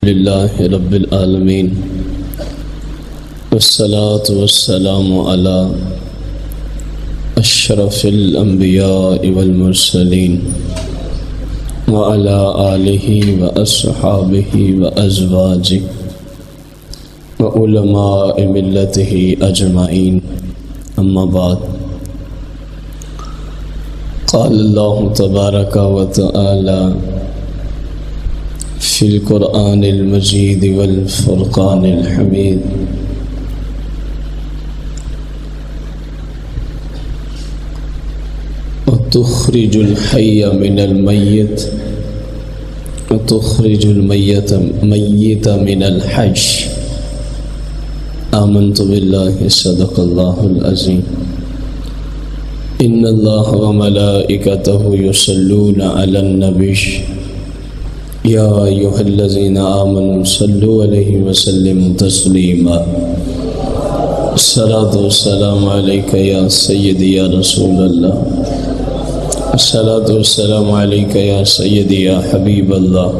للہ رب العالمین والصلاة والسلام على اشرف الانبیاء والمرسلین وعلى آلہ واصحابہ وازواجہ وعلماء ملتہ اجمعین، اما بعد، قال اللہ تبارک وتعالی فی القرآن المجید والفرقان الحمید، وتخرج الحی من المیت وتخرج المیت من الحی، آمنت باللہ صدق اللہ العظیم۔ ان اللہ وملائکتہ یصلون علی النبی یا ایھا الذین آمنوا صلوا علیہ وسلموا تسلیما۔ الصلاۃ والسلام علیک یا سیدی یا رسول اللہ، الصلاۃ والسلام علیک یا سیدی یا حبیب اللہ،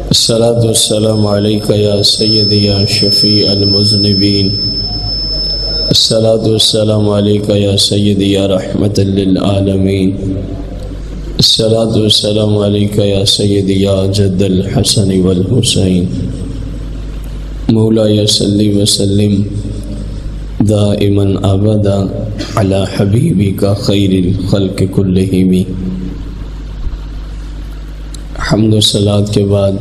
الصلاۃ والسلام علیک یا سیدی یا شفیع المذنبین، الصلاۃ والسلام علیک یا سیدی یا رحمۃ للعالمین، الصلاۃ والسلام علیک یا سیدی یا جد الحسن والحسین، مولایا صلی وسلم دائما ابدا علی حبیبک خیر الخلق کلہم۔ حمد و صلوات کے بعد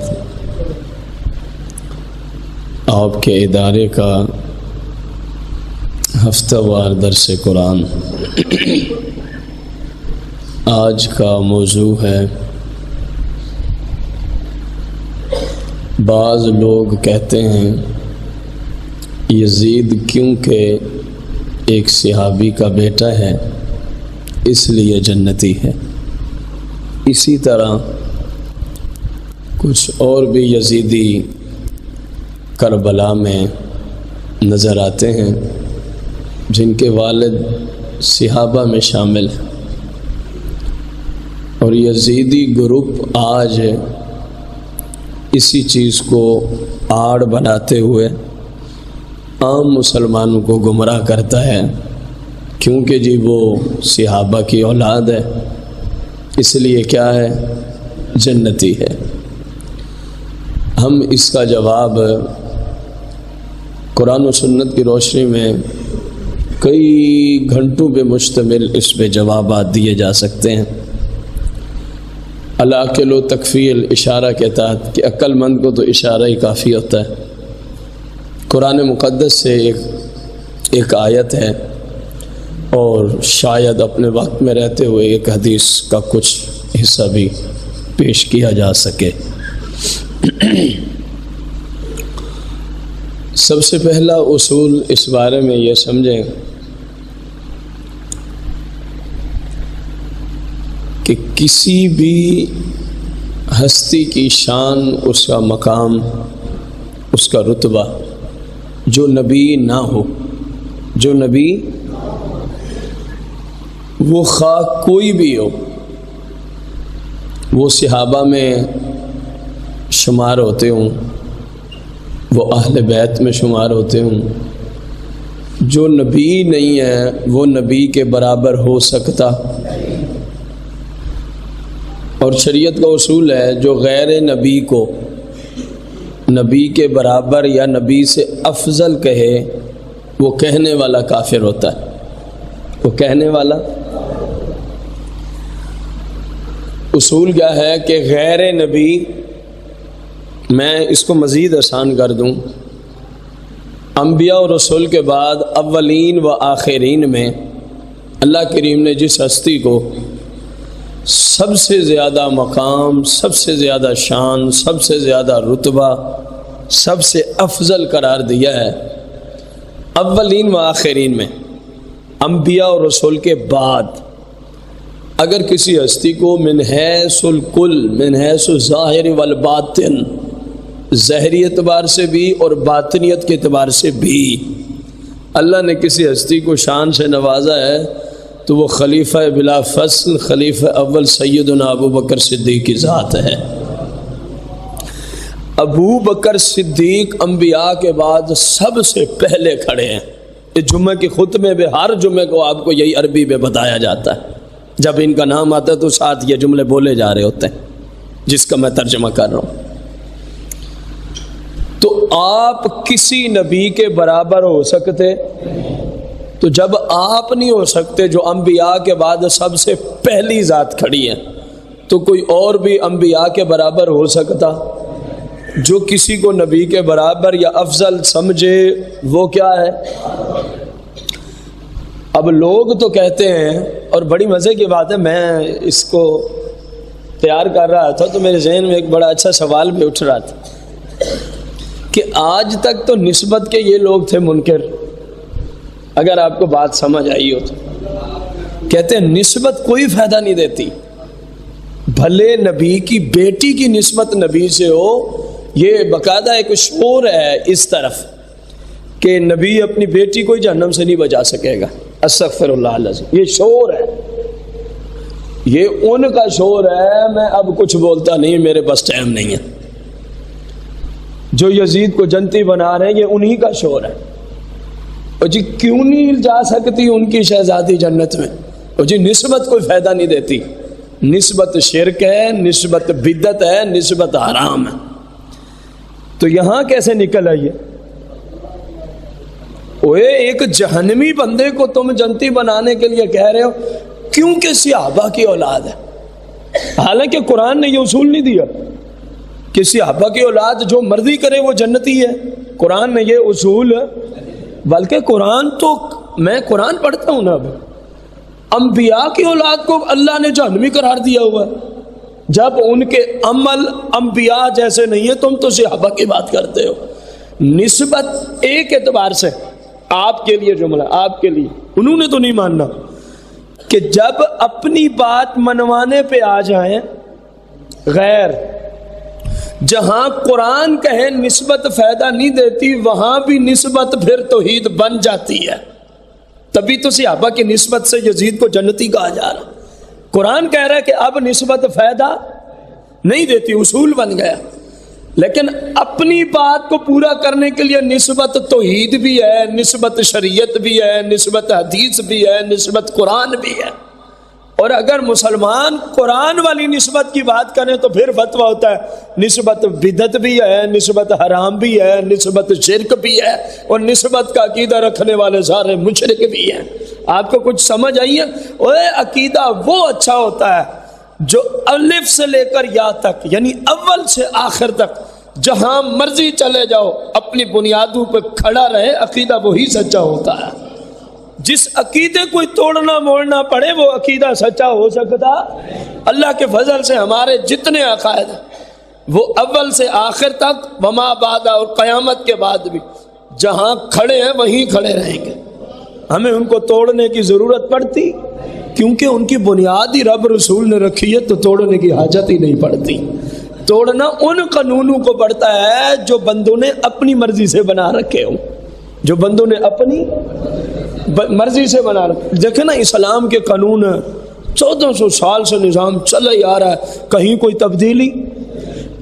آپ کے ادارے کا ہفتہ وار درس قرآن، آج کا موضوع ہے بعض لوگ کہتے ہیں یزید کیونکہ ایک صحابی کا بیٹا ہے اس لیے جنتی ہے۔ اسی طرح کچھ اور بھی یزیدی کربلا میں نظر آتے ہیں جن کے والد صحابہ میں شامل ہیں، اور یزیدی گروپ آج اسی چیز کو آڑ بناتے ہوئے عام مسلمانوں کو گمراہ کرتا ہے، کیونکہ جی وہ صحابہ کی اولاد ہے اس لیے کیا ہے، جنتی ہے۔ ہم اس کا جواب قرآن و سنت کی روشنی میں کئی گھنٹوں پہ مشتمل اس پہ جوابات دیے جا سکتے ہیں۔ العقل و تکفی الاشارہ کے تحت کہ عقل مند کو تو اشارہ ہی کافی ہوتا ہے۔ قرآن مقدس سے ایک آیت ہے، اور شاید اپنے وقت میں رہتے ہوئے ایک حدیث کا کچھ حصہ بھی پیش کیا جا سکے۔ سب سے پہلا اصول اس بارے میں یہ سمجھیں کہ کسی بھی ہستی کی شان، اس کا مقام، اس کا رتبہ جو نبی نہ ہو، جو نبی وہ خواہ کوئی بھی ہو، وہ صحابہ میں شمار ہوتے ہوں، وہ اہل بیت میں شمار ہوتے ہوں، جو نبی نہیں ہے وہ نبی کے برابر ہو سکتا۔ اور شریعت کا اصول ہے جو غیر نبی کو نبی کے برابر یا نبی سے افضل کہے وہ کہنے والا کافر ہوتا ہے۔ وہ کہنے والا اصول کیا ہے کہ غیر نبی، میں اس کو مزید آسان کر دوں، انبیاء اور رسول کے بعد اولین و آخرین میں اللہ کریم نے جس ہستی کو سب سے زیادہ مقام، سب سے زیادہ شان، سب سے زیادہ رتبہ، سب سے افضل قرار دیا ہے، اولین و آخرین میں انبیاء اور رسول کے بعد اگر کسی ہستی کو من حیث الکل، من حیث الظاہر والباطن، ظاہری اعتبار سے بھی اور باطنیت کے اعتبار سے بھی اللہ نے کسی ہستی کو شان سے نوازا ہے تو وہ خلیفہ بلا فصل، خلیفہ اول سیدنا ابو بکر صدیق کی ذات ہے۔ ابو بکر صدیق انبیاء کے بعد سب سے پہلے کھڑے ہیں. اس جمعے کی خطبے میں ہر جمعے کو آپ کو یہی عربی میں بتایا جاتا ہے. جب ان کا نام آتا ہے تو ساتھ یہ جملے بولے جا رہے ہوتے ہیں جس کا میں ترجمہ کر رہا ہوں. تو آپ کسی نبی کے برابر ہو سکتے؟ تو جب آپ نہیں ہو سکتے جو انبیاء کے بعد سب سے پہلی ذات کھڑی ہے، تو کوئی اور بھی انبیاء کے برابر ہو سکتا؟ جو کسی کو نبی کے برابر یا افضل سمجھے وہ کیا ہے؟ اب لوگ تو کہتے ہیں، اور بڑی مزے کی بات ہے، میں اس کو تیار کر رہا تھا تو میرے ذہن میں ایک بڑا اچھا سوال بھی اٹھ رہا تھا کہ آج تک تو نسبت کے یہ لوگ تھے منکر. اگر آپ کو بات سمجھ آئی ہو تو کہتے ہیں نسبت کوئی فائدہ نہیں دیتی، بھلے نبی کی بیٹی کی نسبت نبی سے ہو. یہ باقاعدہ ایک شعور ہے اس طرف کہ نبی اپنی بیٹی کو جہنم سے نہیں بچا سکے گا. استغفر اللہ العظیم. یہ شعور ہے، یہ ان کا شعور ہے. میں اب کچھ بولتا نہیں، میرے پاس ٹائم نہیں ہے. جو یزید کو جنتی بنا رہے ہیں یہ انہی کا شعور ہے. اور جی کیوں نہیں جا سکتی ان کی شہزادی جنت میں؟ اور جی نسبت کوئی فائدہ نہیں دیتی. نسبت شرک ہے، نسبت بدعت ہے، نسبت حرام ہے. تو یہاں کیسے نکل آئیے؟ ایک جہنمی بندے کو تم جنتی بنانے کے لیے کہہ رہے ہو کیونکہ صحابہ کی اولاد ہے. حالانکہ قرآن نے یہ اصول نہیں دیا کہ صحابہ کی اولاد جو مرضی کرے وہ جنتی ہے. قرآن نے یہ اصول، بلکہ قرآن تو میں قرآن پڑھتا ہوں نا، اب انبیاء کی اولاد کو اللہ نے جہنمی قرار دیا ہوا ہے. جب ان کے عمل انبیاء جیسے نہیں ہیں، تم تو صحابہ کی بات کرتے ہو. نسبت ایک اعتبار سے آپ کے لیے جملہ، آپ کے لیے، انہوں نے تو نہیں ماننا کہ جب اپنی بات منوانے پہ آ جائیں غیر، جہاں قرآن کہے نسبت فائدہ نہیں دیتی وہاں بھی نسبت پھر توحید بن جاتی ہے. تبھی تو صحابہ کی نسبت سے یزید کو جنتی کہا جا رہا. قرآن کہہ رہا ہے کہ اب نسبت فائدہ نہیں دیتی، اصول بن گیا. لیکن اپنی بات کو پورا کرنے کے لیے نسبت توحید بھی ہے، نسبت شریعت بھی ہے، نسبت حدیث بھی ہے، نسبت قرآن بھی ہے. اور اگر مسلمان قرآن والی نسبت کی بات کریں تو پھر فتویٰ ہوتا ہے نسبت بدعت بھی ہے، نسبت حرام بھی ہے، نسبت شرک بھی ہے، اور نسبت کا عقیدہ رکھنے والے سارے مشرک بھی ہیں. آپ کو کچھ سمجھ آئی ہے؟ عقیدہ وہ اچھا ہوتا ہے جو الف سے لے کر یا تک، یعنی اول سے آخر تک جہاں مرضی چلے جاؤ اپنی بنیادوں پہ کھڑا رہے. عقیدہ وہی سچا ہوتا ہے. جس عقیدے کو توڑنا موڑنا پڑے وہ عقیدہ سچا ہو سکتا؟ اللہ کے فضل سے ہمارے جتنے عقائد ہیں وہ اول سے آخر تک وما بعد اور قیامت کے بعد بھی جہاں کھڑے ہیں وہیں کھڑے رہیں گے. ہمیں ان کو توڑنے کی ضرورت پڑتی کیونکہ ان کی بنیاد ہی رب رسول نے رکھی ہے، تو توڑنے کی حاجت ہی نہیں پڑتی. توڑنا ان قانونوں کو پڑتا ہے جو بندوں نے اپنی مرضی سے بنا رکھے ہوں، جو بندوں نے اپنی مرضی سے بنا رکھے. دیکھیں نا اسلام کے قانون 1400 سال سے نظام چلا ہی آ رہا ہے، کہیں کوئی تبدیلی؟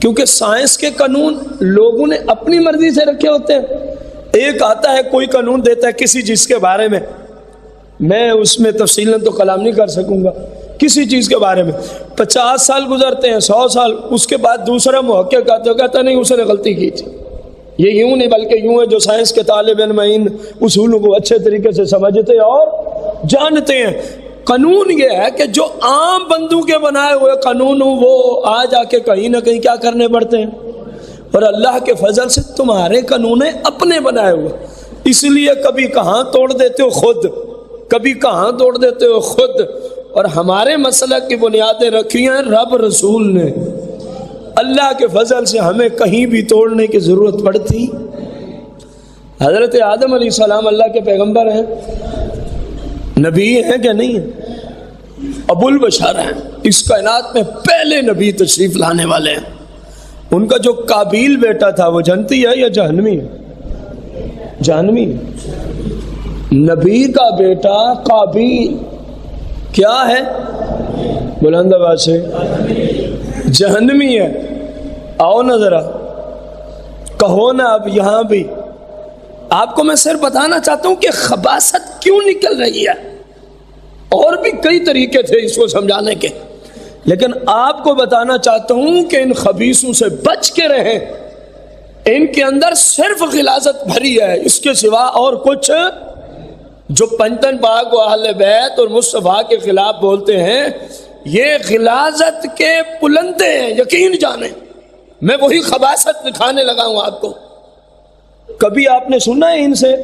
کیونکہ سائنس کے قانون لوگوں نے اپنی مرضی سے رکھے ہوتے ہیں. ایک آتا ہے کوئی قانون دیتا ہے کسی چیز کے بارے میں اس میں تفصیلاً تو کلام نہیں کر سکوں گا، کسی چیز کے بارے میں 50 سال گزرتے ہیں، 100 سال، اس کے بعد دوسرا محقق آتا ہے کہتا نہیں اس نے غلطی کی تھی. یہ یوں نہیں بلکہ یوں ہے. جو سائنس کے طالب علم ان اصولوں کو اچھے طریقے سے سمجھتے اور جانتے ہیں. قانون یہ ہے کہ جو عام بندوں کے بنائے ہوئے قانون ہوں وہ آ جا کے کہیں نہ کہیں کیا کرنے پڑتے ہیں، اور اللہ کے فضل سے تمہارے قانون اپنے بنائے ہوئے. اس لیے کبھی کہاں توڑ دیتے ہو خود، کبھی کہاں توڑ دیتے ہو خود. اور ہمارے مسلک کی بنیادیں رکھی ہیں رب رسول نے. اللہ کے فضل سے ہمیں کہیں بھی توڑنے کی ضرورت پڑتی. حضرت آدم علیہ السلام اللہ کے پیغمبر ہیں، نبی ہیں کہ نہیں ہیں؟ ابو البشر ہیں، اس کائنات میں پہلے نبی تشریف لانے والے ہیں. ان کا جو قابیل بیٹا تھا وہ جنتی ہے یا جہنمی ہے؟ جہنمی. نبی کا بیٹا قابیل کیا ہے؟ بلند آواز سے جہنمی ہے. آؤ نا ذرا کہو نا اب یہاں بھی آپ کو میں صرف بتانا چاہتا ہوں کہ خباثت کیوں نکل رہی ہے. اور بھی کئی طریقے تھے اس کو سمجھانے کے، لیکن آپ کو بتانا چاہتا ہوں کہ ان خبیثوں سے بچ کے رہیں. ان کے اندر صرف غلاظت بھری ہے، اس کے سوا اور کچھ. جو پنجتن پاک و اہل بیت اور مصطفیٰ کے خلاف بولتے ہیں، یہ غلاظت کے پلندے ہیں، یقین جانیں. میں وہی خباثت دکھانے لگا ہوں آپ کو. کبھی آپ نے سنا ہے ان سے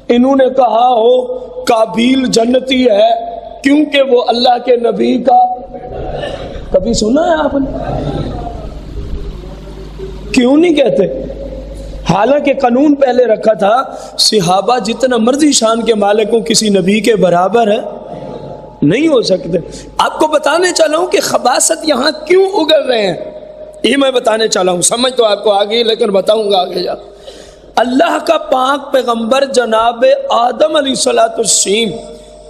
انہوں نے کہا ہو قابیل جنتی ہے کیونکہ وہ اللہ کے نبی کا؟ کبھی سنا ہے آپ نے؟ کیوں نہیں کہتے؟ حالانکہ قانون پہلے رکھا تھا صحابہ جتنا مرضی شان کے مالک ہوں کسی نبی کے برابر ہے نہیں ہو سکتے. آپ کو بتانے چلا ہوں کہ خباثت یہاں کیوں اگل رہے ہیں، یہ میں بتانے چلا ہوں. سمجھ تو آپ کو آگے، لیکن بتاؤں گا آگے جا. اللہ کا پاک پیغمبر جناب آدم علیہ الصلوۃ والسلام،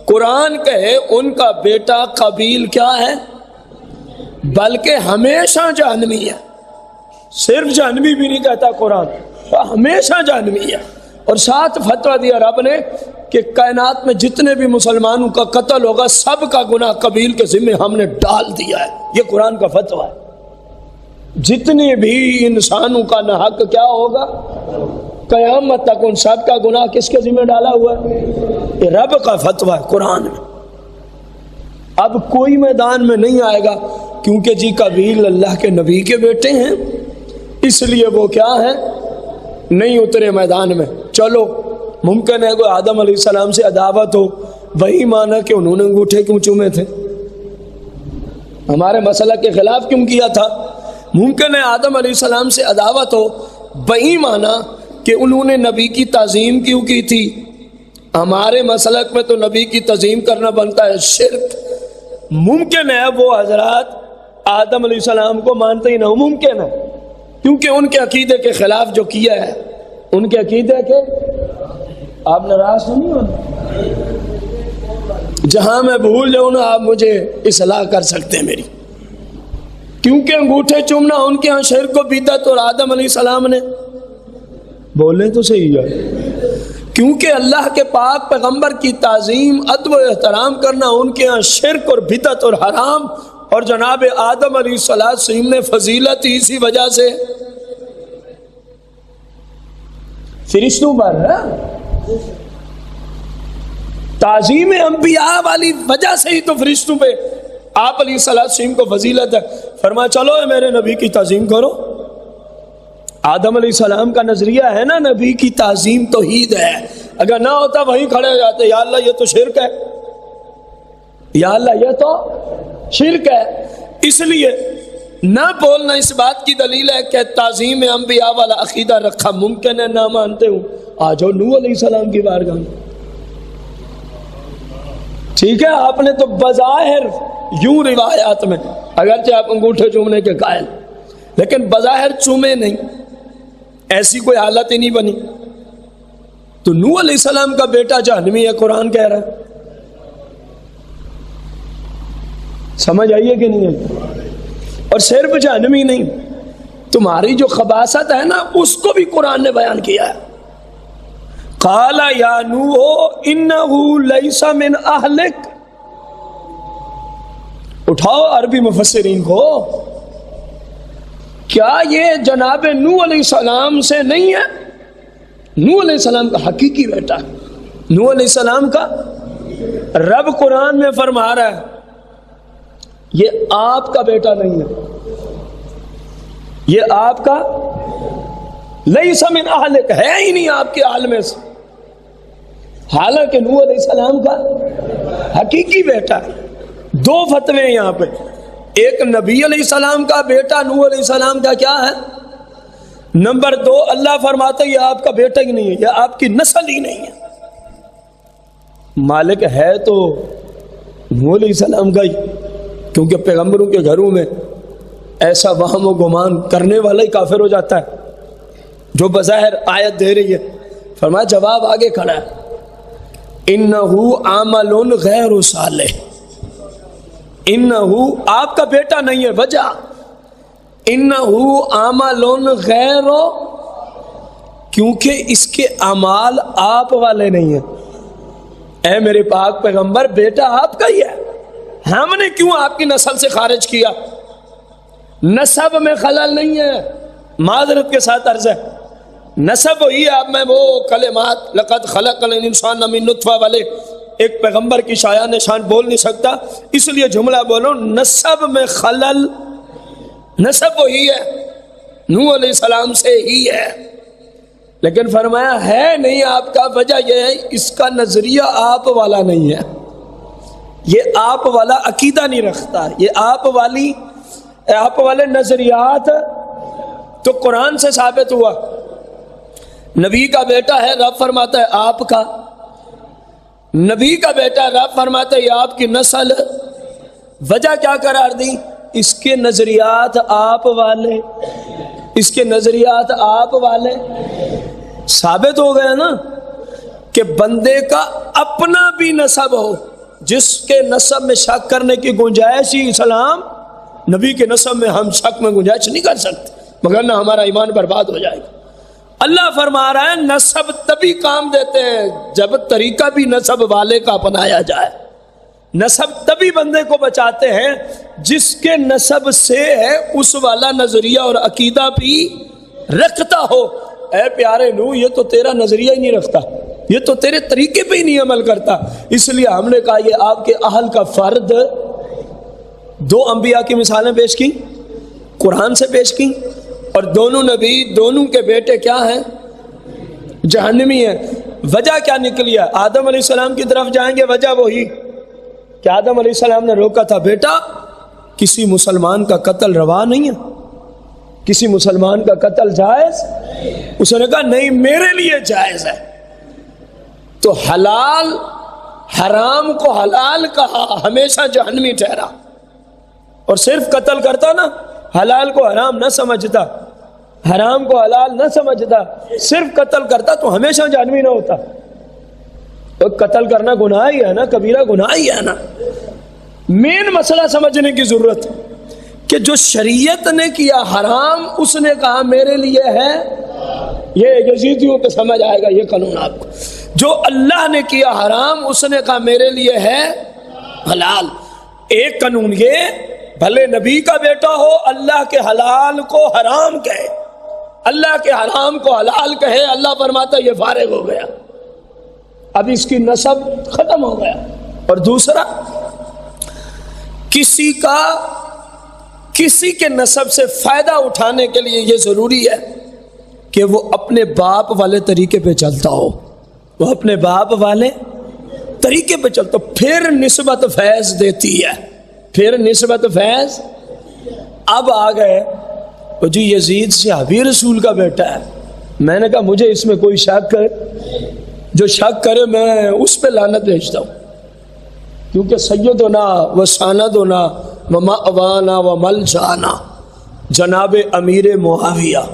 قرآن کہے ان کا بیٹا قابیل کیا ہے؟ بلکہ ہمیشہ جہنمی ہے. صرف جہنمی بھی نہیں کہتا قرآن، ہمیشہ جہنمی ہے. اور ساتھ فتویٰ دیا رب نے کہ کائنات میں جتنے بھی مسلمانوں کا قتل ہوگا سب کا گناہ قابیل کے ذمہ ہم نے ڈال دیا ہے. یہ قرآن کا فتویٰ ہے. جتنے بھی انسانوں کا ناحق کیا ہوگا قیامت تک ان سب کا گناہ کس کے ذمہ ڈالا ہوا ہے؟ یہ رب کا فتویٰ ہے قرآن میں. اب کوئی میدان میں نہیں آئے گا کیونکہ جی قابیل اللہ کے نبی کے بیٹے ہیں، اس لیے وہ کیا ہے نہیں اترے میدان میں. چلو ممکن ہے کوئی آدم علیہ السلام سے عداوت ہو، وہی مانا کہ انہوں نے انگوٹھے کیوں چومے تھے، ہمارے مسئلہ کے خلاف کیوں کیا تھا. ممکن ہے آدم علیہ السلام سے عداوت ہو، وہی مانا کہ انہوں نے نبی کی تعظیم کیوں کی تھی. ہمارے مسلک میں تو نبی کی تعظیم کرنا بنتا ہے شرک. ممکن ہے وہ حضرات آدم علیہ السلام کو مانتے ہی نہ ہو، ممکن ہے کیونکہ ان کے عقیدے کے خلاف جو کیا ہے، ان کے عقیدے کے. آپ ناراض نہیں ہونا، جہاں میں بھول جاؤں نا آپ مجھے اصلاح کر سکتے ہیں میری. کیونکہ انگوٹھے چومنا ان کے ہاں شرک و بدعت، اور آدم علیہ السلام نے بولے تو صحیح ہے. کیونکہ اللہ کے پاک پیغمبر کی تعظیم ادب و احترام کرنا ان کے ہاں شرک اور بدعت اور حرام، اور جناب آدم علیہ السلام نے فضیلت اسی وجہ سے فرشتوں پر ہے. تعظیم انبیاء والی وجہ سے ہی تو فرشتوں پہ آپ علیہ السلام کو فضیلت ہے. فرمایا چلو اے میرے نبی کی تعظیم کرو. آدم علیہ السلام کا نظریہ ہے نا نبی کی تعظیم توحید ہے. اگر نہ ہوتا وہیں کھڑے ہو جاتے یا اللہ یہ تو شرک ہے، یا اللہ یہ تو شرک ہے. اس لیے نہ بولنا اس بات کی دلیل ہے کہ تعظیم انبیاء والا عقیدہ رکھا. ممکن ہے نہ مانتے ہوں، آ جاؤ نوح علیہ السلام کی بارگاہ میں. ٹھیک ہے، آپ نے تو بظاہر یوں روایات میں اگرچہ آپ انگوٹھے چومنے کے قائل، لیکن بظاہر چومے نہیں، ایسی کوئی حالت ہی نہیں بنی. تو نوح علیہ السلام کا بیٹا جہنمی ہے قرآن کہہ رہا ہے. سمجھ آئیے کہ نہیں ہے؟ اور صرف جہنمی نہیں، تمہاری جو خباثت ہے نا اس کو بھی قرآن نے بیان کیا ہے. قال یا نوح انہ لیس من اہلک. اٹھاؤ عربی مفسرین کو، کیا یہ جناب نوح علیہ السلام سے نہیں ہے؟ نوح علیہ السلام کا حقیقی بیٹا ہے. نوح علیہ السلام کا رب قرآن میں فرما رہا ہے یہ آپ کا بیٹا نہیں ہے، یہ آپ کا لیس من اہلک ہے ہی نہیں آپ کے اہل میں سے. حالانکہ نوح علیہ السلام کا حقیقی بیٹا ہے. دو فتوے ہیں یہاں پہ، ایک نبی علیہ السلام کا بیٹا نوح علیہ السلام کا کیا ہے، نمبر دو اللہ فرماتا ہے یہ آپ کا بیٹا ہی نہیں ہے، یہ آپ کی نسل ہی نہیں ہے. مالک ہے تو نوح علیہ السلام کا ہی، کیونکہ پیغمبروں کے گھروں میں ایسا وہم و گمان کرنے والا ہی کافر ہو جاتا ہے جو بظاہر آیت دے رہی ہے. فرمایا جواب آگے کھڑا ہے، انہو عمل غیر صالح. انہو آپ کا بیٹا نہیں ہے، وجہ انہو عمل غیر کیونکہ اس کے اعمال آپ والے نہیں ہیں۔ اے میرے پاک پیغمبر، بیٹا آپ کا ہی ہے، ہم نے کیوں آپ کی نسل سے خارج کیا؟ نسب میں خلل نہیں ہے، معذرت کے ساتھ عرض ہے، نسب وہی ہے۔ اب میں وہ کلمات لقد خلقنا الانسان من نطفہ والے ایک پیغمبر کی شایان نشان بول نہیں سکتا، اس لیے جملہ بولو، نسب میں خلل، نسب وہی ہے، نوح علیہ السلام سے ہی ہے، لیکن فرمایا ہے نہیں آپ کا۔ وجہ یہ ہے اس کا نظریہ آپ والا نہیں ہے، یہ آپ والا عقیدہ نہیں رکھتا، یہ آپ والے نظریات تو قرآن سے ثابت ہوا۔ نبی کا بیٹا ہے، رب فرماتا ہے آپ کا، نبی کا بیٹا ہے، رب فرماتا ہے یہ آپ کی نسل۔ وجہ کیا قرار دی؟ اس کے نظریات آپ والے، اس کے نظریات آپ والے۔ ثابت ہو گیا نا کہ بندے کا اپنا بھی نسب ہو، جس کے نسب میں شک کرنے کی گنجائش ہی اسلام، نبی کے نسب میں ہم شک میں گنجائش نہیں کر سکتے، مگر نہ ہمارا ایمان برباد ہو جائے گا۔ اللہ فرما رہا ہے نسب تبھی کام دیتے ہیں جب طریقہ بھی نسب والے کا اپنایا جائے، نسب تبھی بندے کو بچاتے ہیں جس کے نسب سے ہے اس والا نظریہ اور عقیدہ بھی رکھتا ہو۔ اے پیارے نوح، یہ تو تیرا نظریہ ہی نہیں رکھتا، یہ تو تیرے طریقے پہ ہی نہیں عمل کرتا، اس لیے ہم نے کہا یہ آپ کے اہل کا فرد۔ دو انبیاء کی مثالیں پیش کی، قرآن سے پیش کی، اور دونوں نبی، دونوں کے بیٹے کیا ہیں؟ جہنمی ہیں۔ وجہ کیا نکلی ہے؟ آدم علیہ السلام کی طرف جائیں گے، وجہ وہی کہ آدم علیہ السلام نے روکا تھا، بیٹا کسی مسلمان کا قتل روا نہیں ہے، کسی مسلمان کا قتل جائز؟ اس نے کہا نہیں میرے لیے جائز ہے۔ تو حلال حرام کو حلال کہا، ہمیشہ جہنمی ٹھہرا، اور صرف قتل کرتا نا، حلال کو حرام نہ سمجھتا، حرام کو حلال نہ سمجھتا، صرف قتل کرتا تو ہمیشہ جہنمی نہ ہوتا۔ تو قتل کرنا گناہ ہی ہے نا، کبیرہ گناہ ہی ہے نا۔ مین مسئلہ سمجھنے کی ضرورت کہ جو شریعت نے کیا حرام، اس نے کہا میرے لیے ہے، یہ یزیدیوں کو سمجھ آئے گا یہ قانون آپ کو۔ جو اللہ نے کیا حرام، اس نے کہا میرے لیے ہے حلال۔ ایک قانون یہ، بھلے نبی کا بیٹا ہو، اللہ کے حلال کو حرام کہے، اللہ کے حرام کو حلال کہے، اللہ فرماتا یہ فارغ ہو گیا، اب اس کی نسب ختم ہو گیا۔ اور دوسرا، کسی کے نسب سے فائدہ اٹھانے کے لیے یہ ضروری ہے کہ وہ اپنے باپ والے طریقے پہ چلتا ہو، وہ اپنے باپ والے طریقے پہ چلتا ہو، پھر نسبت فیض دیتی ہے، پھر نسبت فیض۔ اب آ گئے جی یزید صحابی رسول کا بیٹا ہے، میں نے کہا مجھے اس میں کوئی شک ہے، جو شک کرے میں اس پہ لعنت بھیجتا ہوں، کیونکہ سیدنا و سندنا و مأوانا و ملجانا جناب امیر معاویہ،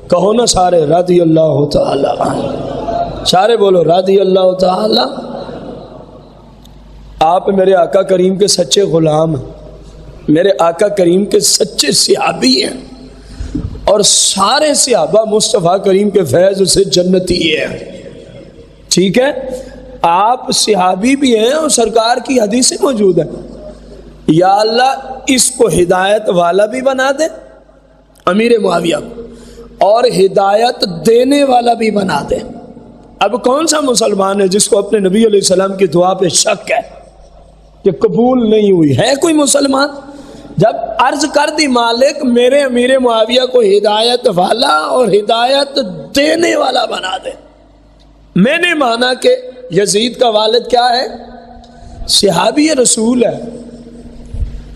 کہو نا سارے رضی اللہ تعالی عنہ، سارے بولو رضی اللہ تعالی۔ آپ میرے آقا کریم کے سچے غلام ہیں، میرے آقا کریم کے سچے صحابی ہیں، اور سارے صحابہ مصطفیٰ کریم کے فیض سے جنتی ہیں، ٹھیک ہے؟ آپ صحابی بھی ہیں اور سرکار کی حدیثیں موجود ہیں، یا اللہ اس کو ہدایت والا بھی بنا دے امیر معاویہ کو، اور ہدایت دینے والا بھی بنا دے۔ اب کون سا مسلمان ہے جس کو اپنے نبی علیہ السلام کی دعا پہ شک ہے کہ قبول نہیں ہوئی؟ ہے کوئی مسلمان؟ جب عرض کر دی مالک میرے امیر معاویہ کو ہدایت والا اور ہدایت دینے والا بنا دے، میں نے مانا کہ یزید کا والد کیا ہے؟ صحابی رسول ہے،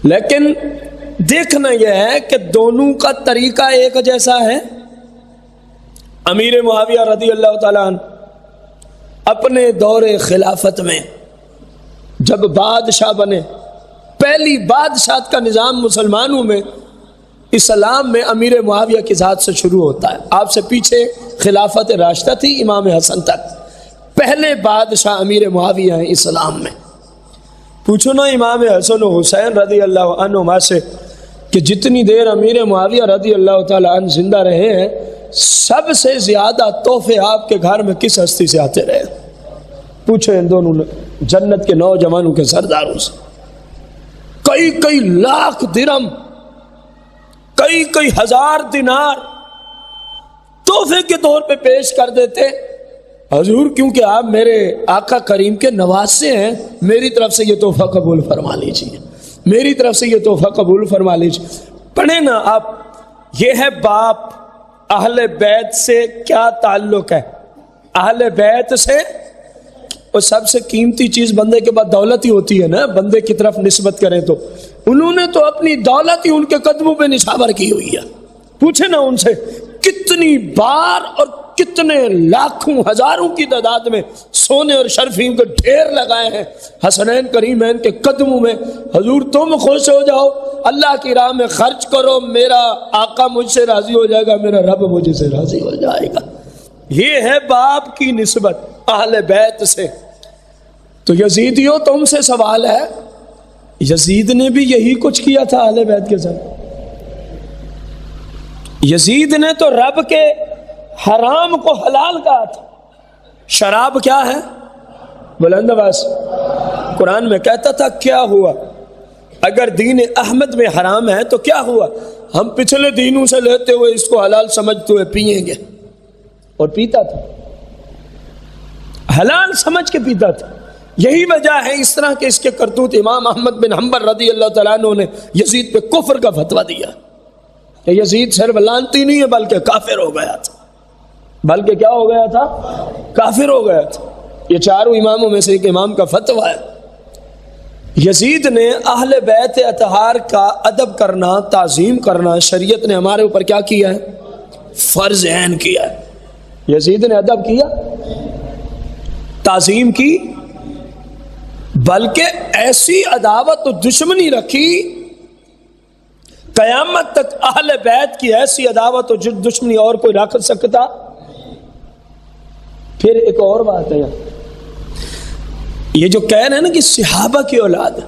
لیکن دیکھنا یہ ہے کہ دونوں کا طریقہ ایک جیسا ہے۔ امیر معاویہ رضی اللہ تعالیٰ عنہ اپنے دور خلافت میں جب بادشاہ بنے، پہلی بادشاہت کا نظام مسلمانوں میں، اسلام میں امیر معاویہ کی ذات سے شروع ہوتا ہے۔ آپ سے پیچھے خلافت راشدہ تھی امام حسن تک، پہلے بادشاہ امیر معاویہ ہیں اسلام میں۔ پوچھو نا امام حسن و حسین رضی اللہ عنہما سے کہ جتنی دیر امیر معاویہ رضی اللہ تعالی عنہ زندہ رہے ہیں، سب سے زیادہ تحفے آپ کے گھر میں کس ہستی سے آتے رہے؟ پوچھو ان دونوں جنت کے نوجوانوں کے سرداروں سے. کئی لاکھ درم، کئی ہزار دینار تحفے کے طور پہ پیش کر دیتے. حضور کیونکہ آپ میرے آقا کریم کے نواسے ہیں، میری طرف سے یہ تحفہ قبول فرما لیجیے، میری طرف سے یہ تحفہ قبول فرما لیجیے. پڑھیں نا آپ. یہ ہے باپ. اہل بیت سے کیا تعلق ہے؟ اہل بیت سے. اور سب سے قیمتی چیز بندے کے بعد دولت ہی ہوتی ہے نا، بندے کی طرف نسبت کریں تو انہوں نے تو اپنی دولت ہی ان کے قدموں پہ نشاور کی ہوئی ہے. پوچھے نا ان سے کتنی بار اور کتنے لاکھوں ہزاروں کی تعداد میں سونے اور شرفیم کے ڈھیر لگائے ہیں حسنین کریمین کے قدموں میں. حضور تم خوش ہو جاؤ، اللہ کی راہ میں خرچ کرو، میرا آقا مجھ سے راضی ہو جائے گا، میرا رب مجھ سے راضی ہو جائے گا. یہ ہے باپ کی نسبت اہل بیت سے. تو یزیدیوں تم سے سوال ہے، یزید نے بھی یہی کچھ کیا تھا اہل بیت کے ساتھ. یزید نے تو رب کے حرام کو حلال کہا تھا. شراب کیا ہے؟ بلند آواز. قرآن میں کہتا تھا کیا ہوا اگر دین احمد میں حرام ہے تو کیا ہوا، ہم پچھلے دینوں سے لیتے ہوئے اس کو حلال سمجھتے ہوئے پئیں گے. اور پیتا تھا، حلال سمجھ کے پیتا تھا. یہی وجہ ہے اس طرح کے اس کے کرتوت. امام احمد بن حنبل رضی اللہ تعالیٰ عنہ نے یزید پہ کفر کا فتویٰ دیا کہ یزید صرف لعنتی نہیں ہے بلکہ کافر ہو گیا تھا. بلکہ کیا ہو گیا تھا؟ کافر ہو گیا تھا. یہ چاروں اماموں میں سے ایک امام کا فتویٰ ہے. یزید نے اہل بیت اطہار کا ادب کرنا، تعظیم کرنا شریعت نے ہمارے اوپر کیا کیا ہے؟ فرض عین کیا ہے. یزید نے ادب کیا، تعظیم کی، بلکہ ایسی عداوت و دشمنی رکھی قیامت تک اہل بیت کی ایسی عداوت و دشمنی اور کوئی رکھ سکتا. پھر ایک اور بات ہے، یہ جو کہہ رہے ہیں نا کہ صحابہ کی اولاد،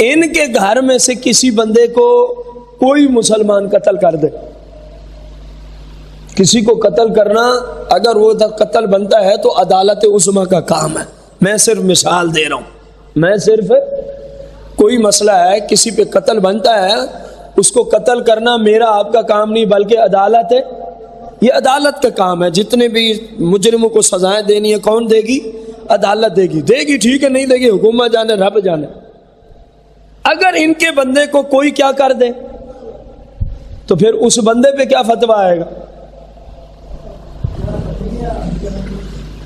ان کے گھر میں سے کسی بندے کو کوئی مسلمان قتل کر دے، کسی کو قتل کرنا اگر وہ قتل بنتا ہے تو عدالت عظمیٰ کا کام ہے. میں صرف مثال دے رہا ہوں، میں صرف کوئی مسئلہ ہے کسی پہ قتل بنتا ہے، اس کو قتل کرنا میرا آپ کا کام نہیں بلکہ عدالت ہے. یہ عدالت کا کام ہے. جتنے بھی مجرموں کو سزائیں دینی ہے کون دے گی؟ عدالت دے گی. دے گی ٹھیک ہے، نہیں دے گی حکومت جانے، رب جانے. اگر ان کے بندے کو کوئی کیا کر دے تو پھر اس بندے پہ کیا فتویٰ آئے گا؟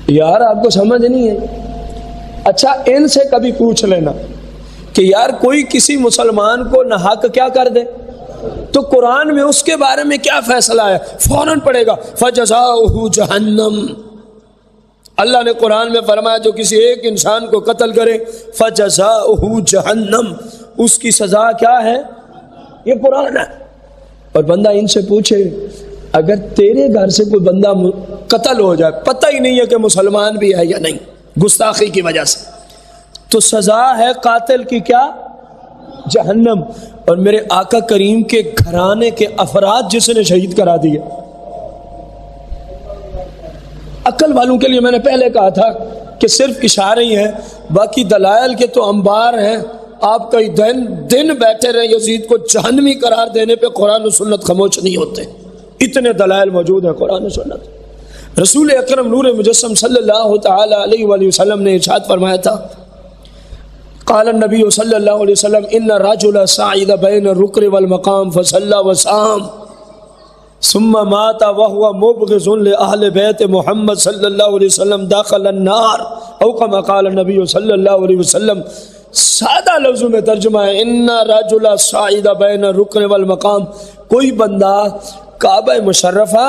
یار آپ کو سمجھ نہیں ہے. اچھا ان سے کبھی پوچھ لینا کہ یار کوئی کسی مسلمان کو ناحق کیا کر دے تو قرآن میں اس کے بارے میں کیا فیصلہ ہے؟ فوراً پڑے گا فجزاؤہ جہنم. اللہ نے قرآن میں فرمایا جو کسی ایک انسان کو قتل کرے فجزاؤہ جہنم، اس کی سزا کیا ہے؟ یہ قرآن ہے. اور بندہ ان سے پوچھے اگر تیرے گھر سے کوئی بندہ قتل ہو جائے، پتہ ہی نہیں ہے کہ مسلمان بھی ہے یا نہیں، گستاخی کی وجہ سے، تو سزا ہے قاتل کی کیا؟ جہنم. اور میرے آقا کریم کے گھرانے کے افراد جس نے شہید کرا دیے، عقل والوں کے لیے میں نے پہلے کہا تھا کہ صرف اشارے ہی ہیں، باقی دلائل کے تو انبار ہیں. آپ کئی دن بیٹھے رہے یزید کو جہنمی قرار دینے پہ قرآن و سنت خاموش نہیں ہوتے. اتنے دلائل موجود ہیں قرآن و سنت. رسول اکرم نور مجسم صلی اللہ تعالی علیہ وآلہ وسلم نے ارشاد فرمایا تھا، قال النبی صلی اللہ علیہ وسلم ان الرجل صعد بین الرکن والمقام فصلى وصام ثم مات وهو مبغض لأهل بیت محمد صلی اللہ علیہ وسلم داخل النار او كما قال النبی صلی اللہ علیہ وسلم. سادہ لفظوں میں ترجمہ ہے ان الرجل صعد بین الرکن والمقام، کوئی بندہ کعبہ مشرفہ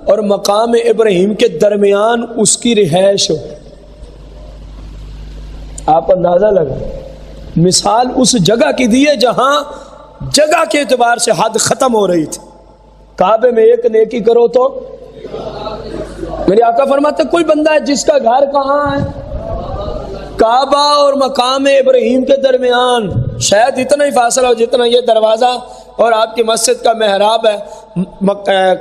اور مقام ابراہیم کے درمیان اس کی رہائش ہو. آپ اندازہ لگا، مثال اس جگہ کی دی ہے جہاں جگہ کے اعتبار سے حد ختم ہو رہی تھی. کعبے میں ایک نیکی کرو تو میرے آقا فرماتے کوئی بندہ ہے جس کا گھر کہاں ہے؟ کعبہ اور مقام ابراہیم کے درمیان، شاید اتنا ہی فاصلہ ہو جتنا یہ دروازہ اور آپ کی مسجد کا محراب ہے،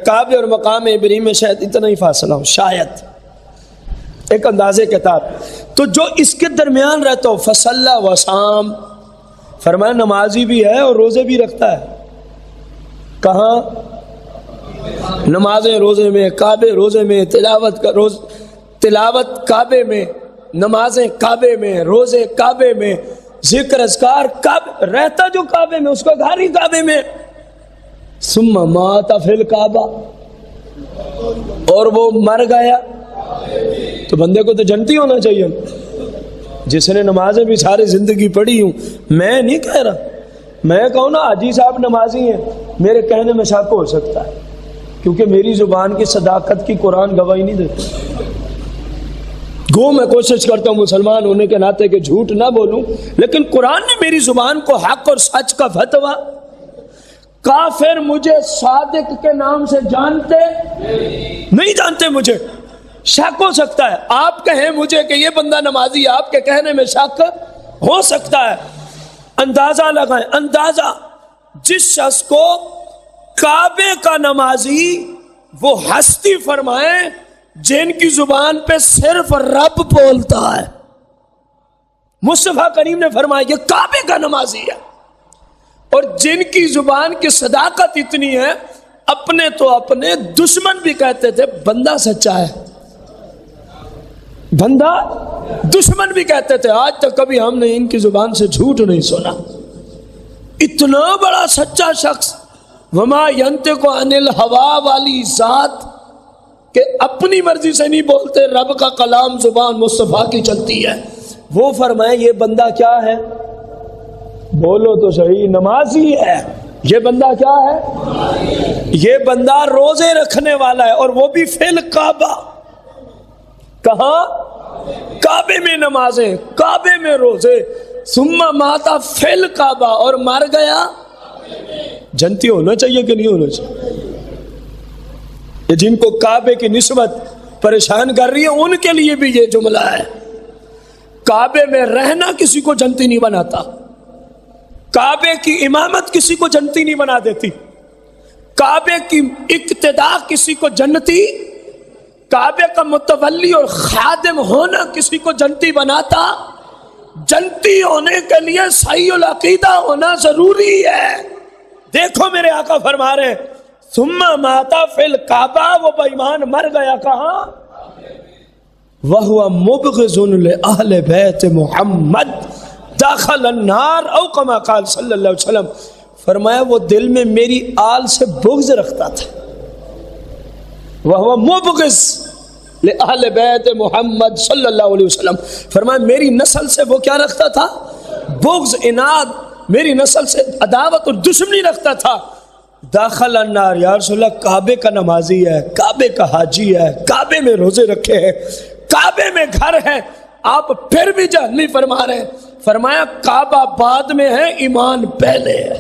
کعبے اور مقام ابراہیم میں شاید اتنا ہی فاصلہ ہو، شاید ایک اندازے کے تحت، تو جو اس کے درمیان رہتا ہو فصلى وصام، فرمایا نمازی بھی ہے اور روزے بھی رکھتا ہے۔ کہاں؟ نمازیں روزے میں، کعبے روزے میں، تلاوت کعبے میں، نمازیں کعبے میں، روزے کعبے میں، ذکر اذکار کعبے، رہتا جو کعبے میں، اس کا گھر ہی کعبے میں۔ ثم مات فی الکعبہ، اور وہ مر گیا، تو بندے کو تو جنتی ہونا چاہیے، جس نے نمازیں بھی ساری زندگی پڑھی ہوں۔ میں نہیں کہہ رہا، میں کہوں نا حاجی صاحب نمازی ہیں، میرے کہنے میں شک ہو سکتا ہے، کیونکہ میری زبان کی صداقت کی قرآن گواہی نہیں دیتا۔ گو میں کوشش کرتا ہوں مسلمان ہونے کے ناطے کہ جھوٹ نہ بولوں، لیکن قرآن نے میری زبان کو حق اور سچ کا فتویٰ۔ کافر مجھے صادق کے نام سے جانتے نہیں جانتے، مجھے شک ہو سکتا ہے۔ آپ کہیں مجھے کہ یہ بندہ نمازی ہے، آپ کے کہنے میں شک ہو سکتا ہے۔ اندازہ لگائیں، اندازہ جس شخص کو کعبے کا نمازی وہ ہستی فرمائیں جن کی زبان پہ صرف رب بولتا ہے، مصطفیٰ کریم نے فرمایا یہ کعبے کا نمازی ہے، اور جن کی زبان کی صداقت اتنی ہے اپنے تو اپنے دشمن بھی کہتے تھے بندہ سچا ہے، بندہ دشمن بھی کہتے تھے۔ آج تک کبھی ہم نے ان کی زبان سے جھوٹ نہیں سنا۔ اتنا بڑا سچا شخص، وما ینطق عن الہوا والی ذات، کہ اپنی مرضی سے نہیں بولتے، رب کا کلام زبان مصطفیٰ کی چلتی ہے، وہ فرمائے یہ بندہ کیا ہے؟ بولو تو صحیح، نمازی ہے۔ یہ بندہ کیا ہے؟ یہ بندہ روزے رکھنے والا ہے، اور وہ بھی فی الکعبہ۔ کہاں؟ کعبے میں نمازیں، کعبے میں روزے۔ ثم مات فی الکعبہ، اور مر گیا۔ جنتی ہونا چاہیے کہ نہیں ہونا چاہیے؟ یہ جن کو کعبے کی نسبت پریشان کر رہی ہے ان کے لیے بھی یہ جملہ ہے۔ کعبے میں رہنا کسی کو جنتی نہیں بناتا، کعبے کی امامت کسی کو جنتی نہیں بنا دیتی، کعبے کی اقتدا کسی کو جنتی، کعبے کا متولی اور خادم ہونا کسی کو جنتی بناتا۔ جنتی ہونے کے لیے صحیح العقیدہ ہونا ضروری ہے۔ دیکھو میرے آقا فرما رہے ہیں ثم مات فی الکعبہ، وہ بے ایمان مر گیا کہاں؟ وَهُوَ مُبْغِضٌ لِأَهْلِ بَيْتِ مُحَمَّدٍ دَخَلَ النَّارَ، او کما قال صلی اللہ علیہ وسلم، فرمایا وہ دل میں میری آل سے بغض رکھتا تھا۔ وَهُوَ مُبْغِضٌ لِأَهْلِ بَيْتِ مُحَمَّدٍ صلی اللہ علیہ وسلم، فرمایا میری نسل سے وہ کیا رکھتا تھا؟ بغض، اناد، میری نسل سے عداوت اور دشمنی رکھتا تھا۔ داخل النار، یا رسول اللہ کعبے کا نمازی ہے، کعبے کا حاجی ہے، کعبے میں روزے رکھے ہیں، کعبے میں گھر ہے، آپ پھر بھی جہنمی فرما رہے ہیں۔ فرمایا کعبہ بعد میں ہے، ایمان پہلے ہے۔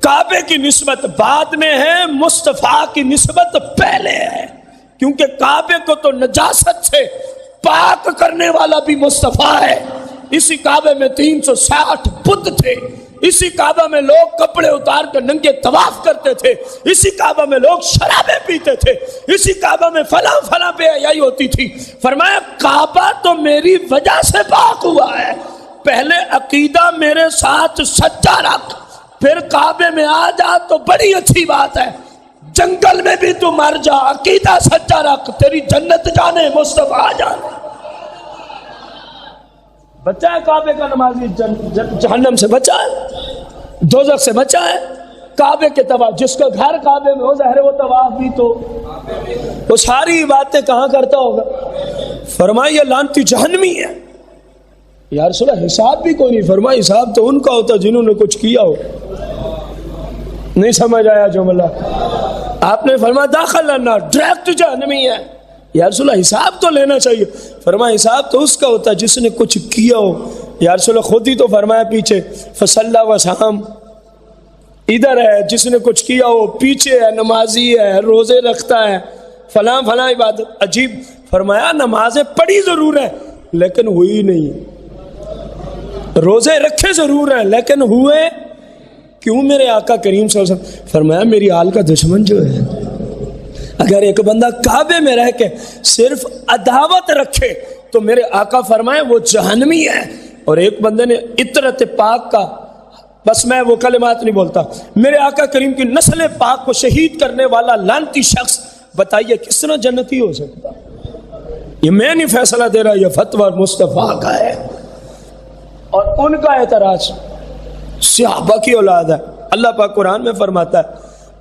کعبے کی نسبت بعد میں ہے، مصطفیٰ کی نسبت پہلے ہے، کیونکہ کعبے کو تو نجاست سے پاک کرنے والا بھی مصطفیٰ ہے۔ اسی کعبے میں 360 بت تھے، اسی کعبہ میں لوگ کپڑے اتار کر ننگے طواف کرتے تھے، اسی کعبہ میں لوگ شرابیں پیتے تھے، اسی کعبہ میں فلاں بے حیائی ہوتی تھی۔ فرمایا کعبہ تو میری وجہ سے پاک ہوا ہے، پہلے عقیدہ میرے ساتھ سچا رکھ، پھر کعبے میں آ جا تو بڑی اچھی بات ہے، جنگل میں بھی تو مر جا، عقیدہ سچا رکھ، تیری جنت جانے مصطفیٰ جانے۔ بچہ ہے کعبے کا نمازی، جہنم سے بچا ہے، دوزخ سے بچا ہے۔ کعبے کے طواف، جس کا گھر کعبے میں ہو ظاہر وہ طواف بھی تو وہ ساری باتیں کہاں کرتا ہوگا؟ فرمایا یہ لعنتی جہنمی ہے۔ یا رسول اللہ حساب بھی کوئی نہیں، فرمایا حساب تو ان کا ہوتا جنہوں نے کچھ کیا ہو۔ نہیں سمجھ آیا جملہ؟ آپ نے فرمایا داخل النار، ڈائریکٹ جہنمی ہے۔ یا رسول اللہ حساب تو لینا چاہیے، فرمایا حساب تو اس کا ہوتا جس نے کچھ کیا ہو۔ یا رسول اللہ خود ہی تو فرمایا پیچھے فصلى وصام، ادھر ہے جس نے کچھ کیا ہو، پیچھے ہے نمازی ہے، روزے رکھتا ہے، فلاں عبادت۔ عجیب، فرمایا نمازیں پڑھی ضرور ہے لیکن ہوئی نہیں، روزے رکھے ضرور ہیں لیکن ہوئے کیوں میرے آقا کریم صلی اللہ علیہ وسلم؟ فرمایا میری آل کا دشمن جو ہے، اگر ایک بندہ کعبے میں رہ کے صرف عداوت رکھے تو میرے آقا فرمائے وہ جہنمی ہے، اور ایک بندے نے عطرت پاک کا، بس میں وہ کلمات نہیں بولتا، میرے آقا کریم کی نسل پاک کو شہید کرنے والا لعنتی شخص، بتائیے کس طرح جنتی ہو سکتا؟ یہ میں نہیں فیصلہ دے رہا، یہ فتویٰ مصطفیٰ کا ہے۔ اور ان کا اعتراض صحابہ کی اولاد ہے۔ اللہ پاک قرآن میں فرماتا ہے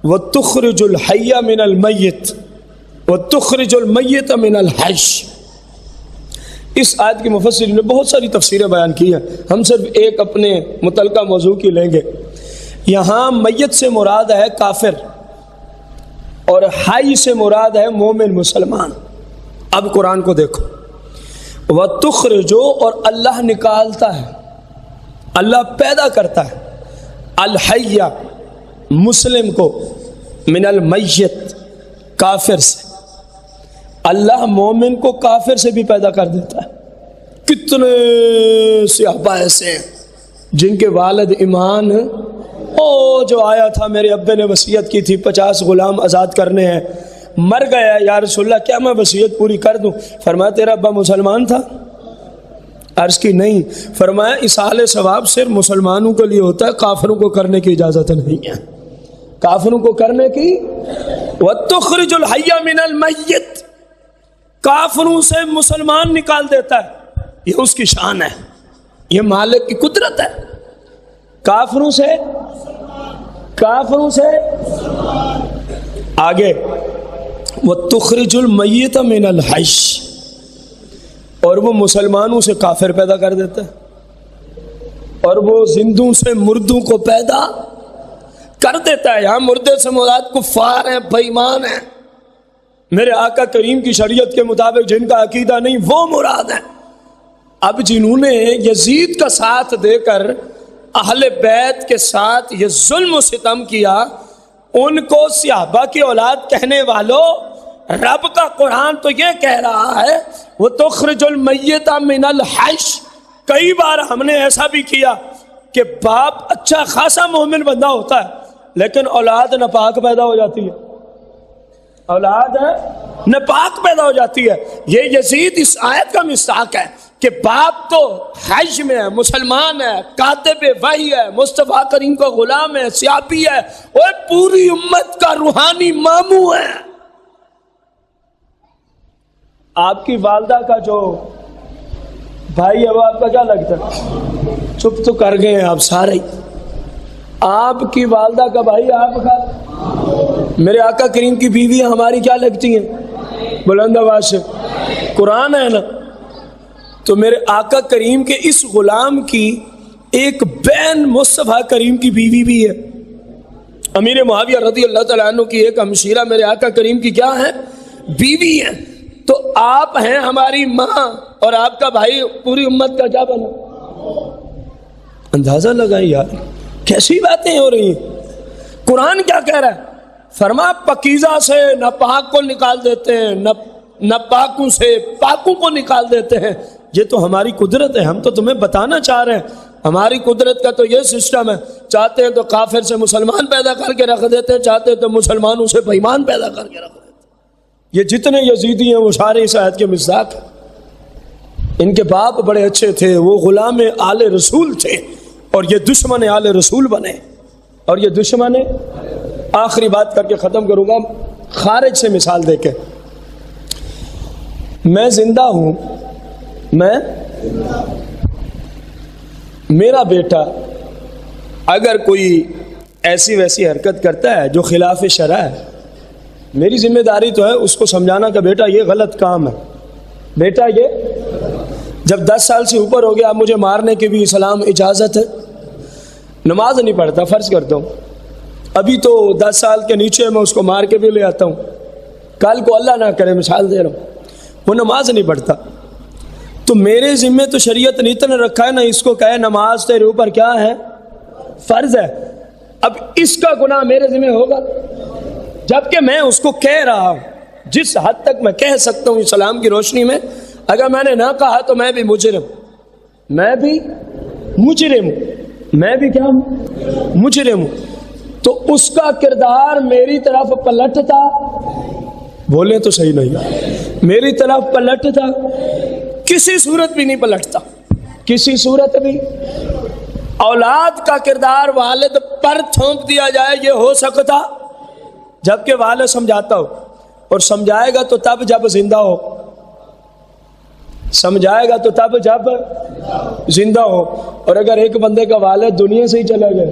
وَتُخْرِجُ الْحَيَّ مِنَ الْمَيِّتِ وَتُخْرِجُ الْمَيِّتَ مِنَ الْحَيِّ۔ اس آیت کی مفسرین نے بہت ساری تفسیریں بیان کی ہیں، ہم صرف ایک اپنے متعلقہ موضوع کی لیں گے۔ یہاں میت سے مراد ہے کافر، اور حی سے مراد ہے مومن مسلمان۔ اب قرآن کو دیکھو، وَتُخْرِجُ، اور اللہ نکالتا ہے، اللہ پیدا کرتا ہے، الحی مسلم کو، من المیت کافر سے۔ اللہ مومن کو کافر سے بھی پیدا کر دیتا ہے۔ کتنے صحابہ ایسے ہیں جن کے والد ایمان، او جو آیا تھا میرے ابے نے وصیت کی تھی 50 غلام آزاد کرنے ہیں، مر گیا، یا رسول اللہ کیا میں وصیت پوری کر دوں؟ فرمایا تیرا ابا مسلمان تھا؟ عرض کی نہیں۔ فرمایا اصال ثواب صرف مسلمانوں کے لیے ہوتا ہے، کافروں کو کرنے کی اجازت نہیں ہے، کافروں کو کرنے کی۔ وَتُخْرِجُ الْحَيَّ مِنَ الْمَيِّتِ، کافروں سے مسلمان نکال دیتا ہے، یہ اس کی شان ہے، یہ مالک کی قدرت ہے۔ کافروں سے آگے وَتُخْرِجُ الْمَيِّتَ مِنَ الْحَيِّ، اور وہ مسلمانوں سے کافر پیدا کر دیتا ہے، اور وہ زندوں سے مردوں کو پیدا کر دیتا ہے۔ یہاں مردے سے مراد کفار ہیں، بے ایمان ہیں، میرے آقا کریم کی شریعت کے مطابق جن کا عقیدہ نہیں وہ مراد ہے۔ اب جنہوں نے یزید کا ساتھ دے کر اہل بیت کے ساتھ یہ ظلم و ستم کیا، ان کو صحابہ کی اولاد کہنے والوں، رب کا قرآن تو یہ کہہ رہا ہے وَتُخْرِجُ الْمَيِّتَ مِنَ الْحَيِّ۔ کئی بار ہم نے ایسا بھی کیا کہ باپ اچھا خاصا مومن بندہ ہوتا ہے لیکن اولاد ناپاک پیدا ہو جاتی ہے، اولاد ناپاک پیدا ہو جاتی ہے۔ یہ یزید اس آیت کا مصداق ہے کہ باپ تو حج میں ہے، مسلمان ہے، کاتب وحی ہے، مصطفیٰ کریم کا غلام ہے، صحابی ہے، اور پوری امت کا روحانی ماموں ہے۔ آپ کی والدہ کا جو بھائی ہے وہ آپ کا کیا لگتا ہے؟ چپ تو کر گئے ہیں آپ سارے۔ آپ کی والدہ کا بھائی آپ کا، میرے آقا کریم کی بیوی ہماری کیا لگتی ہیں؟ بلند آواز سے قرآن ہے نا۔ تو میرے آقا کریم کے اس غلام کی ایک بہن مصطفیٰ کریم کی بیوی بھی ہے، امیر معاویہ رضی اللہ تعالیٰ عنہ کی ایک ہمشیرہ میرے آقا کریم کی کیا ہے؟ بیوی ہے۔ تو آپ ہیں ہماری ماں، اور آپ کا بھائی پوری امت کا کیا بنا؟ اندازہ لگائیں یار کیسی باتیں ہو رہی ہیں۔ قرآن کیا کہہ رہا ہے؟ فرما پاکیزہ سے ناپاک کو نکال دیتے ہیں، ناپاکوں سے پاکوں کو نکال دیتے ہیں۔ یہ تو ہماری قدرت ہے، ہم تو تمہیں بتانا چاہ رہے ہیں، ہماری قدرت کا تو یہ سسٹم ہے، چاہتے ہیں تو کافر سے مسلمان پیدا کر کے رکھ دیتے ہیں، چاہتے ہیں تو مسلمانوں سے بے ایمان پیدا کر کے رکھ دیتے ہیں۔ یہ جتنے یزیدی ہیں وہ سارے اس آیت کے مصداق ہیں۔ ان کے باپ بڑے اچھے تھے، وہ غلام آل رسول تھے، اور یہ دشمن آل رسول بنے، اور یہ دشمن۔ آخری بات کر کے ختم کروں گا، خارج سے مثال دے کے۔ میں زندہ ہوں، میرا بیٹا اگر کوئی ایسی ویسی حرکت کرتا ہے جو خلاف شرع ہے، میری ذمہ داری تو ہے اس کو سمجھانا کہ بیٹا یہ غلط کام ہے، بیٹا یہ جب 10 سال سے اوپر ہو گیا اب مجھے مارنے کی بھی اسلام اجازت ہے۔ نماز نہیں پڑھتا، فرض کرتا ہوں، ابھی تو 10 سال کے نیچے میں اس کو مار کے بھی لے آتا ہوں، کل کو اللہ نہ کرے مثال دے رہا ہوں وہ نماز نہیں پڑھتا، تو میرے ذمہ تو شریعت نے اتنا رکھا ہے نا، اس کو کہے نماز تیرے اوپر کیا ہے؟ فرض ہے۔ اب اس کا گناہ میرے ذمہ ہوگا، جبکہ میں اس کو کہہ رہا ہوں جس حد تک میں کہہ سکتا ہوں اسلام کی روشنی میں۔ اگر میں نے نہ کہا تو میں بھی مجرم ہوں۔ میں بھی کیا ہوں؟ مجرم ہوں۔ تو اس کا کردار میری طرف پلٹتا، بولے تو صحیح نہیں، میری طرف پلٹتا؟ کسی صورت بھی نہیں پلٹتا، کسی صورت بھی۔ اولاد کا کردار والد پر تھوپ دیا جائے یہ ہو سکتا؟ جبکہ والد سمجھاتا ہو، اور سمجھائے گا تو تب جب زندہ ہو، سمجھائے گا تو تب جب زندہ ہو۔ اور اگر ایک بندے کا والد دنیا سے ہی چلا گیا،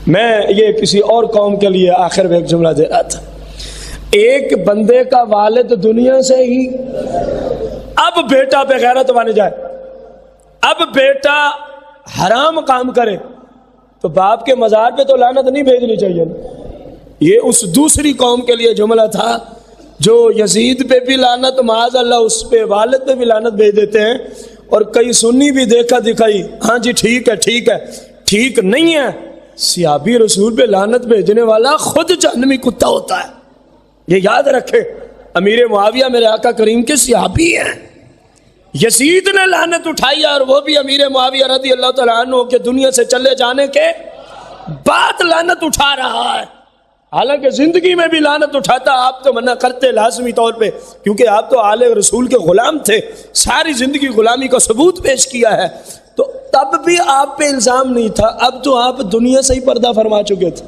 میں یہ کسی اور قوم کے لیے آخر میں ایک جملہ دے رہا تھا، ایک بندے کا والد دنیا سے ہی، اب بیٹا بے غیرت بن جائے، اب بیٹا حرام کام کرے تو باپ کے مزار پہ تو لعنت نہیں بھیجنی چاہیے۔ یہ اس دوسری قوم کے لیے جملہ تھا جو یزید پہ بھی لعنت، معاذ اللہ اس پہ والد پہ بھی لعنت بھیج دیتے ہیں، اور کئی سنی بھی دیکھا دکھائی، ہاں جی ٹھیک ہے ٹھیک ہے، ٹھیک نہیں ہے۔ صحابی رسول پہ لعنت بھیجنے والا خود جہنمی کتا ہوتا ہے، یہ یاد رکھے۔ امیر معاویہ میرے آقا کریم کے صحابی ہیں، یزید نے لعنت اٹھائی اور وہ بھی امیر معاویہ رضی اللہ تعالیٰ عنہ کے دنیا سے چلے جانے کے بعد لعنت اٹھا رہا ہے، حالانکہ زندگی میں بھی لعنت اٹھاتا۔ آپ تو منع کرتے لازمی طور پہ، کیونکہ آپ تو آل رسول کے غلام تھے، ساری زندگی غلامی کا ثبوت پیش کیا ہے، تو تب بھی آپ پہ الزام نہیں تھا۔ اب تو آپ دنیا سے ہی پردہ فرما چکے تھے۔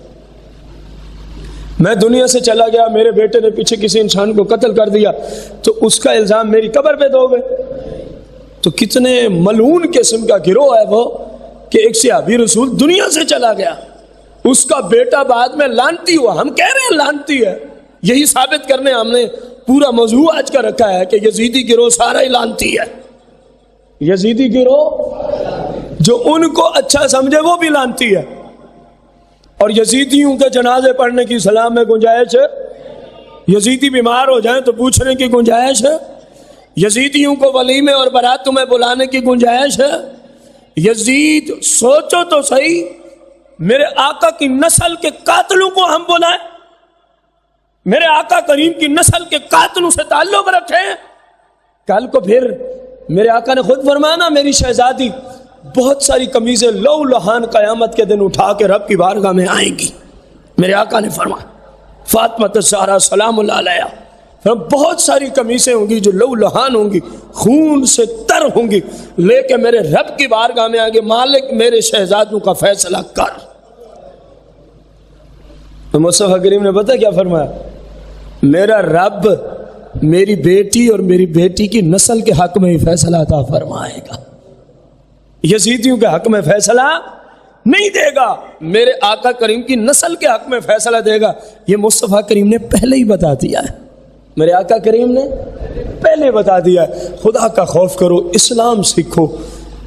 میں دنیا سے چلا گیا، میرے بیٹے نے پیچھے کسی انسان کو قتل کر دیا، تو اس کا الزام میری قبر پہ دو گے؟ تو کتنے ملعون قسم کا گروہ ہے وہ کہ ایک صحابی رسول دنیا سے چلا گیا، اس کا بیٹا بعد میں لعنتی ہوا۔ ہم کہہ رہے ہیں لعنتی ہے، یہی ثابت کرنے ہم نے پورا موضوع آج کا رکھا ہے کہ یزیدی گروہ سارا ہی لعنتی ہے۔ یزیدی گروہ جو ان کو اچھا سمجھے وہ بھی لعنتی ہے، اور یزیدیوں کے جنازے پڑھنے کی صلاح میں گنجائش ہے، یزیدی بیمار ہو جائیں تو پوچھنے کی گنجائش ہے، یزیدیوں کو ولیمے اور باراتوں میں بلانے کی گنجائش ہے۔ یزید سوچو تو صحیح، میرے آقا کی نسل کے قاتلوں کو ہم بلائیں، میرے آقا کریم کی نسل کے قاتلوں سے تعلق رکھیں؟ کل کو پھر میرے آقا نے خود فرمانا، میری شہزادی بہت ساری قمیضیں لو لہان قیامت کے دن اٹھا کے رب کی بارگاہ میں آئیں گی۔ میرے آقا نے فرمایا، فاطمہ الزہرا سلام اللہ علیہا، بہت ساری قمیصیں ہوں گی جو لو لہان ہوں گی، خون سے تر ہوں گی، لے کے میرے رب کی بارگاہ میں آگے، مالک میرے شہزادوں کا فیصلہ کر۔ تو مصطفیٰ کریم نے پتہ کیا فرمایا؟ میرا رب میری بیٹی اور میری بیٹی کی نسل کے حق میں ہی فیصلہ عطا فرمائے گا، یزیدیوں کے حق میں فیصلہ نہیں دے گا، میرے آقا کریم کی نسل کے حق میں فیصلہ دے گا۔ یہ مصطفیٰ کریم نے پہلے ہی بتا دیا ہے، میرے آقا کریم نے پہلے بتا دیا ہے۔ خدا کا خوف کرو، اسلام سیکھو،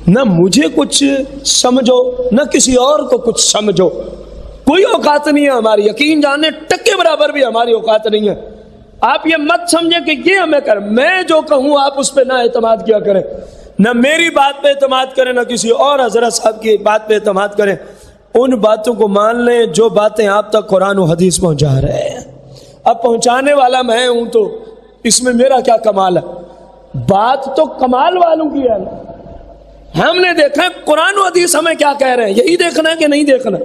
نہ مجھے کچھ سمجھو نہ کسی اور کو کچھ سمجھو، کوئی اوقات نہیں ہے ہماری، یقین جانے ٹکے برابر بھی ہماری اوقات نہیں ہے۔ آپ یہ مت سمجھیں کہ یہ ہمیں کر، میں جو کہوں آپ اس پہ نہ اعتماد کیا کریں، نہ میری بات پہ اعتماد کریں نہ کسی اور حضرت صاحب کی بات پہ اعتماد کریں، ان باتوں کو مان لیں جو باتیں آپ تک قرآن و حدیث پہنچا رہے ہیں۔ اب پہنچانے والا میں ہوں تو اس میں میرا کیا کمال ہے؟ بات تو کمال والوں کی ہے، ہم نے دیکھا ہے قرآن و حدیث ہمیں کیا کہہ رہے ہیں، یہی دیکھنا ہے کہ نہیں دیکھنا؟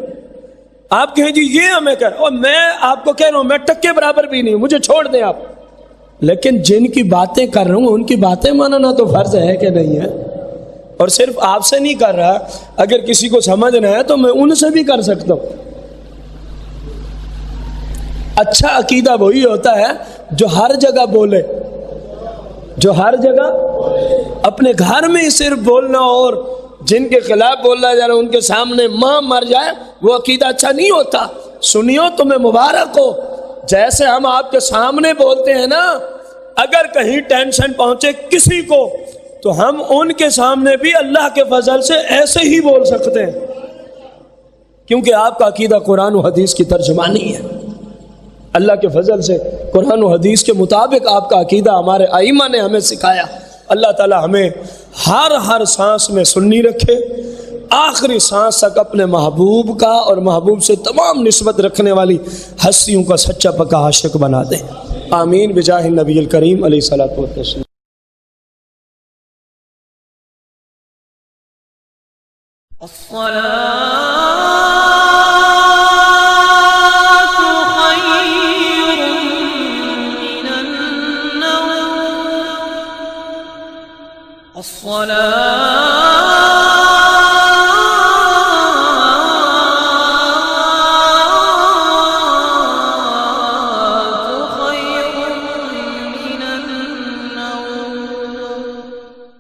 آپ کہیں جی یہ ہمیں کہہ، اور میں آپ کو کہہ رہا ہوں میں ٹکے برابر بھی نہیں، مجھے چھوڑ دیں آپ، لیکن جن کی باتیں کر رہا ہوں ان کی باتیں ماننا تو فرض ہے کہ نہیں ہے؟ اور صرف آپ سے نہیں کر رہا، اگر کسی کو سمجھنا ہے تو میں ان سے بھی کر سکتا ہوں۔ اچھا عقیدہ وہی ہوتا ہے جو ہر جگہ بولے، جو ہر جگہ، اپنے گھر میں ہی صرف بولنا اور جن کے خلاف بولنا جا رہا ان کے سامنے ماں مر جائے، وہ عقیدہ اچھا نہیں ہوتا۔ سنیو تمہیں مبارک ہو، جیسے ہم آپ کے سامنے بولتے ہیں نا، اگر کہیں ٹینشن پہنچے کسی کو تو ہم ان کے سامنے بھی اللہ کے فضل سے ایسے ہی بول سکتے ہیں، کیونکہ آپ کا عقیدہ قرآن و حدیث کی ترجمانی ہے۔ اللہ کے فضل سے قرآن و حدیث کے مطابق آپ کا عقیدہ ہمارے ائمہ نے ہمیں سکھایا۔ اللہ تعالی ہمیں ہر سانس میں سنی رکھے، آخری سانس تک اپنے محبوب کا اور محبوب سے تمام نسبت رکھنے والی ہستیوں کا سچا پکا عاشق بنا دے، آمین بجاہ النبی الکریم علیہ الصلوۃ والتسلیم۔ الصلاة خير من النوم. الصلاة